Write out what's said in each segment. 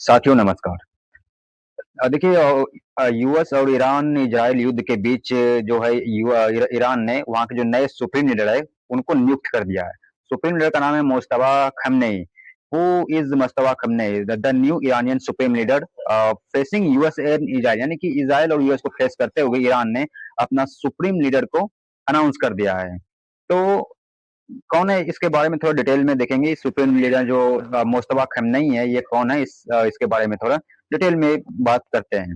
साथियों नमस्कार। देखिए यूएस और ईरान इजराइल युद्ध के बीच जो है ईरान ने वहाँ के जो नए सुप्रीम लीडर है उनको नियुक्त कर दिया है। सुप्रीम लीडर का नाम है Mustafa Khamenei. Who is Mustafa Khamenei? The new Iranian supreme leader facing US and Israel, यानी कि इजराइल और यूएस को फेस करते हुए ईरान ने अपना सुप्रीम लीडर को अनाउंस कर दिया है। तो कौन है इसके बारे में थोड़ा डिटेल में देखेंगे। सुप्रीम लीडर जो मुस्तफा खमनेई है ये कौन है, इसके बारे में थोड़ा डिटेल में बात करते हैं।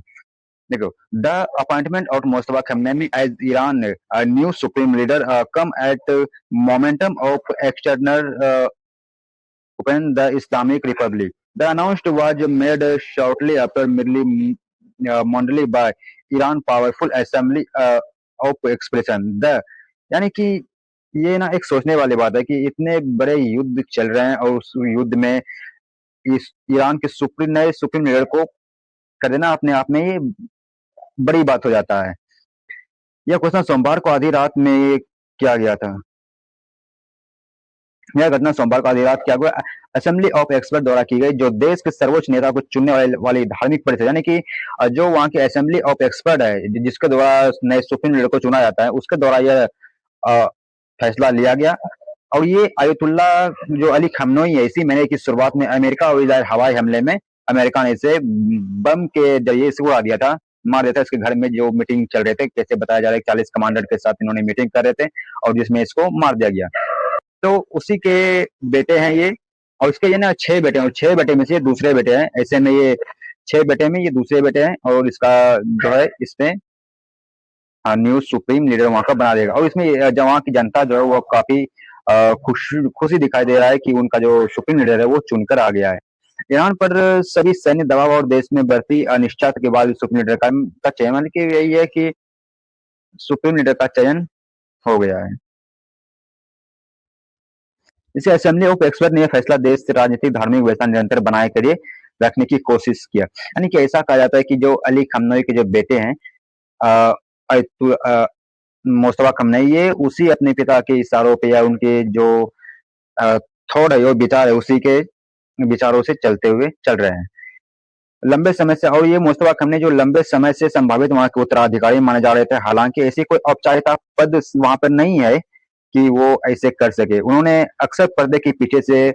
देखो, the appointment of Mustafa Khamenei as Iran new supreme leader come at momentum of external open the Islamic Republic. The announcement was made shortly after Monthly by Iran Powerful Assembly of Expression. यानी कि ये ना एक सोचने वाली बात है कि इतने बड़े युद्ध चल रहे हैं और उस युद्ध में इस ईरान के नए सुप्रीम लीडर को कर देना अपने आप में ये बड़ी बात हो जाता है। यह क्वेश्चन सोमवार को आधी रात में किया गया था। यह घटना सोमवार को आधी रात किया गया असेंबली ऑफ एक्सपर्ट द्वारा की गई, जो देश के सर्वोच्च नेता को चुनने वाली धार्मिक परिषद, यानी कि जो वहाँ के असेंबली ऑफ एक्सपर्ट है जिसके द्वारा नए सुप्रीम लीडर को चुना जाता है, उसके द्वारा यह फैसला लिया गया। और ये आयतुल्ला जो अली खमनोई है, इसी महीने की शुरुआत में अमेरिका और इजराइल हवाई हमले में अमेरिका ने इसे बम के जरिए से उड़ा दिया था, मार दिया था। इसके घर में जो मीटिंग चल रहे थे, कैसे बताया जा रहा है 40 कमांडर के साथ इन्होंने मीटिंग कर रहे थे और जिसमें इसको मार दिया गया। तो उसी के बेटे हैं ये, और इसके ये ना 6 बेटे हैं और 6 बेटे में से ये दूसरे बेटे हैं। ऐसे में ये 6 बेटे में ये दूसरे बेटे हैं और इसका जो है इसमें न्यू सुप्रीम लीडर वहाँ का बना देगा। और इसमें वहाँ की जनता जो है वो काफी खुशी दिखाई दे रहा है कि उनका जो सुप्रीम लीडर है वो चुनकर आ गया है। ईरान पर सभी सैन्य दबाव और देश में बढ़ती अनिश्चितता के बाद सुप्रीम लीडर का चयन, यानी कि यही है कि सुप्रीम लीडर का चयन हो गया है। इसे असेंबली ऑफ एक्सपर्ट ने यह फैसला देश से राजनीतिक धार्मिक व्यवस्था निरंतर बनाए करिए रखने की कोशिश किया। यानी कि ऐसा कहा जाता है कि जो अली खमनोई के जो बेटे हैं मुस्तफा खमनई, ये उसी अपने पिता के इशारों पे या उनके जो थॉट है, जो विचार है, उसी के विचारों से चलते हुए चल रहे हैं लंबे समय से। और ये मुस्तफा खमनई जो लंबे समय से संभावित वहां के उत्तराधिकारी माने जा रहे थे, हालांकि ऐसी कोई औपचारिकता पद वहां पर नहीं है कि वो ऐसे कर सके। उन्होंने अक्सर पर्दे के पीछे से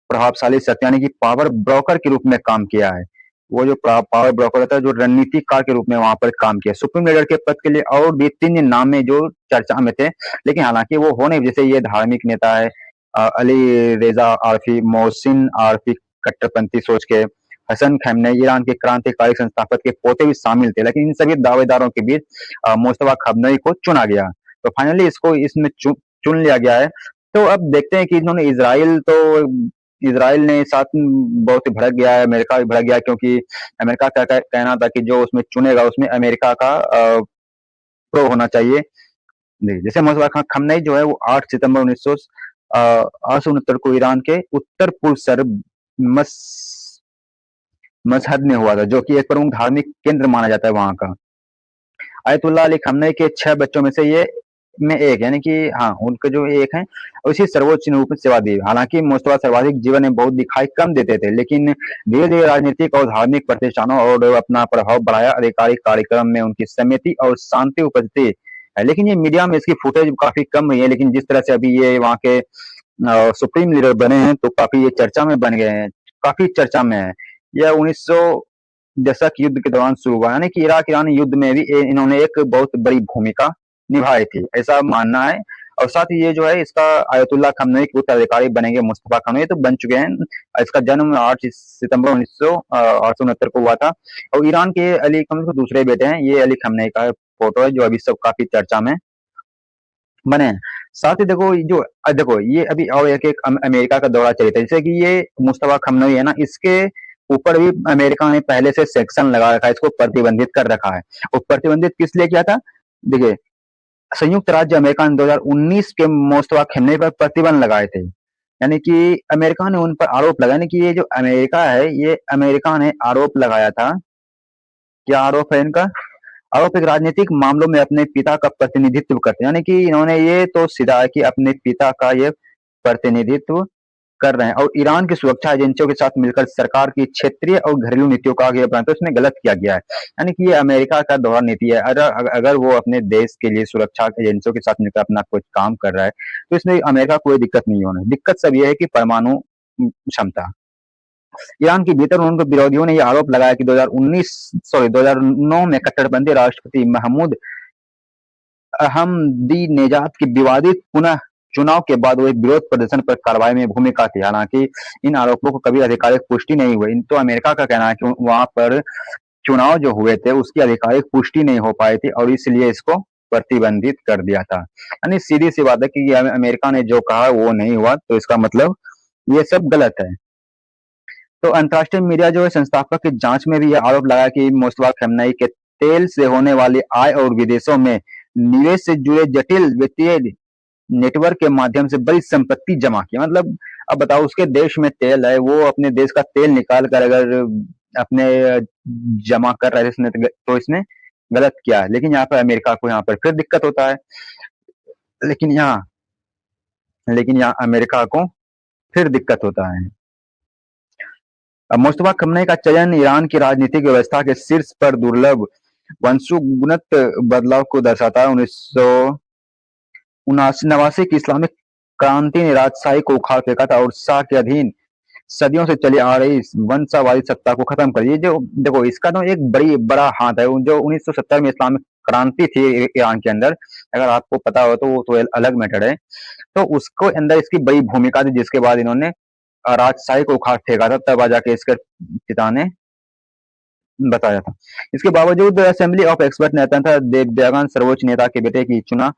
प्रभावशाली शक्ति, यानी कि पावर ब्रोकर के रूप में काम किया है। वो जो पावर ब्रोकर होता है, जो रणनीतिकार के रूप में वहां पर काम किया। सुप्रीम लीडर के पद के लिए और भी 3 नाम में जो चर्चा में थे, लेकिन हालांकि वो होने, जैसे ये धार्मिक नेता है अली रेजा आरफी, मोहसिन आरफी कट्टरपंथी सोच के, हसन खैमनेई ईरान के क्रांतिकारी संस्थापक के पोते भी शामिल थे, लेकिन इन सभी दावेदारों के बीच मुस्तफा खमनई को चुना गया। तो फाइनली इसको इसमें चुन लिया गया है। तो अब देखते हैं कि इन्होंने इजराइल ने साथ बहुत ही भड़क गया है, अमेरिका भी भड़क गया, क्योंकि अमेरिका का कहना था कि जो उसमें चुनेगा उसमें अमेरिका का प्रो होना चाहिए। जैसे मुस्तफा खमनई जो है वो 8 सितंबर 1969 को ईरान के उत्तर पूर्व सर्ब मशहद में हुआ था, जो कि एक प्रमुख धार्मिक केंद्र माना जाता है वहां का। आयतुल्ला अली खमनई के 6 बच्चों में से ये में एक, यानी कि हाँ, उनके जो एक हैं उसी सर्वोच्च रूप में सेवा दी। हालांकि मुस्तफा सर्वाधिक जीवन में बहुत दिखाई कम देते थे, लेकिन धीरे धीरे राजनीतिक और धार्मिक प्रतिष्ठानों और अपना प्रभाव बढ़ाया। आधिकारिक कार्यक्रम में उनकी समिति और शांति उपस्थिति है, लेकिन ये मीडिया में इसकी फुटेज काफी कम हुई है। लेकिन जिस तरह से अभी ये वहाँ के सुप्रीम लीडर बने हैं तो काफी ये चर्चा में बन गए हैं, काफी चर्चा में है। यह 1900 दशक युद्ध के दौरान शुरू हुआ, यानी कि इराक ईरान युद्ध में भी इन्होंने एक बहुत बड़ी भूमिका निभाई थी, ऐसा मानना है। और साथ ही ये जो है इसका आयतुल्ला खमनई के उत्तराधिकारी बनेंगे मुस्तफा खमनई, तो बन चुके हैं। इसका जन्म 8 सितंबर 1969 को हुआ था। और ईरान के अली खमनई के दूसरे बेटे हैं, ये अली खमनई का फोटो है जो अभी सब काफी चर्चा में बने हैं। साथ ही देखो ये अभी और एक अमेरिका का दौरा चल रहा है, जैसे कि ये मुस्तफा खमनई है ना, इसके ऊपर भी अमेरिका ने पहले से सेक्शन लगा रखा है, इसको प्रतिबंधित कर रखा है। और प्रतिबंधित किस लिए किया था? देखिए, संयुक्त राज्य अमेरिका ने 2019 के मुस्तफा खमनई पर प्रतिबंध लगाए थे, यानी कि अमेरिका ने उन पर आरोप लगाया। यानी कि ये जो अमेरिका है, ये अमेरिका ने आरोप लगाया था। क्या आरोप है इनका? आरोप एक राजनीतिक मामलों में अपने पिता का प्रतिनिधित्व करते हैं, यानी कि इन्होंने ये तो सीधा है कि अपने पिता का ये प्रतिनिधित्व कर रहे हैं और ईरान की सुरक्षा एजेंसियों के साथ मिलकर सरकार की क्षेत्रीय और घरेलू नीतियों का आगे बढ़ाना, तो इसमें गलत किया गया है। यानी कि ये अमेरिका का दोहरा नीति है। अगर वो अपने देश के लिए सुरक्षा एजेंसियों के साथ मिलकर अपना कुछ काम कर रहा है, तो इसमें अमेरिका को कोई दिक्कत नहीं होनी। दिक्कत सब ये है कि परमाणु क्षमता। ईरान के भीतर उनके विरोधियों ने ये आरोप लगाया कि 2009 में कट्टरपंथी राष्ट्रपति महमूद अहमदीनेजाद की विवादित पुनः चुनाव के बाद वो एक विरोध प्रदर्शन पर कार्रवाई में भूमिका थी। हालांकि इन आरोपों को कभी आधिकारिक पुष्टि नहीं हुई। तो अमेरिका का कहना है कि वहां पर चुनाव जो हुए थे उसकी आधिकारिक पुष्टि नहीं हो पाई थी और इसलिए इसको प्रतिबंधित कर दिया था। यानी सीधी सी बात है कि अमेरिका ने जो कहा वो नहीं हुआ, तो इसका मतलब ये सब गलत है। तो अंतर्राष्ट्रीय मीडिया जो है संस्थापक की जांच में भी यह आरोप लगा कि मुस्तफा खamenei के तेल से होने वाली आय और विदेशों में निवेश से जुड़े जटिल वित्तीय नेटवर्क के माध्यम से बड़ी संपत्ति जमा की। मतलब अब बताओ, उसके देश में तेल है, वो अपने देश का तेल निकाल कर अगर अपने जमा कर रहे थे तो इसमें गलत किया है। लेकिन यहाँ पर अमेरिका को यहाँ पर फिर दिक्कत होता है। लेकिन यहाँ अमेरिका को फिर दिक्कत होता है। अब मुस्तफा खamenei का चयन ईरान की राजनीतिक व्यवस्था के शीर्ष पर दुर्लभ वंशानुगत बदलाव को दर्शाता है। 1979 की इस्लामिक क्रांति ने राजशाही को उखाड़ फेंका था और शाह के अधीन सदियों से चली आ रही वंशवादी सत्ता को खत्म कर दिया। जो देखो, इसका तो एक बड़ा हाथ है। जो 1970 में इस्लामिक क्रांति थी ईरान के अंदर, अगर आपको पता हो तो वो तो अलग मैटर है। तो उसको अंदर इसकी बड़ी भूमिका थी, जिसके बाद इन्होंने राजशाही को उखाड़ फेंका था। तब आजा के इसके पिता ने बताया था। इसके बावजूद असेंबली ऑफ एक्सपर्ट ने अंततः देवयान सर्वोच्च नेता के बेटे की चुना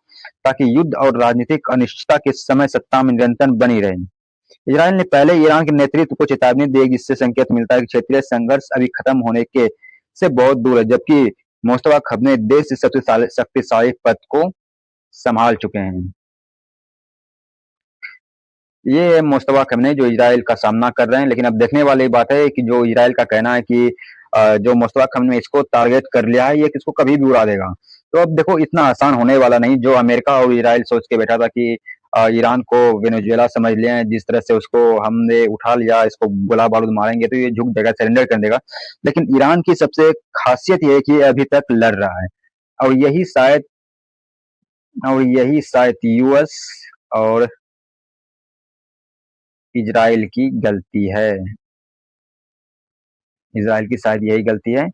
ताकि युद्ध और राजनीतिक अनिश्चितता के समय सत्ता में निरंतर बनी रहे। इजराइल ने पहले ईरान के नेतृत्व को चेतावनी दी, जिससे संकेत मिलता है कि क्षेत्रीय संघर्ष अभी खत्म होने के से बहुत दूर है, जबकि मुस्तफा खamenei देश के सबसे शक्तिशाली पद को संभाल चुके हैं। ये मुस्तफा खamenei जो इजराइल का सामना कर रहे हैं। लेकिन अब देखने वाली बात है कि जो इजराइल का कहना है कि जो मुस्तफा खamenei इसको टारगेट कर लिया है, ये किसको कभी भी उड़ा देगा। तो अब देखो, इतना आसान होने वाला नहीं। जो अमेरिका और इजराइल सोच के बैठा था कि ईरान को वेनेजुएला समझ लिया, जिस तरह से उसको हमने उठा लिया, इसको गोला बारूद मारेंगे तो ये झुक देगा, सरेंडर कर देगा। लेकिन ईरान की सबसे खासियत ये है कि ये अभी तक लड़ रहा है और यही शायद यूएस और इजराइल की गलती है। इजराइल की शायद यही गलती है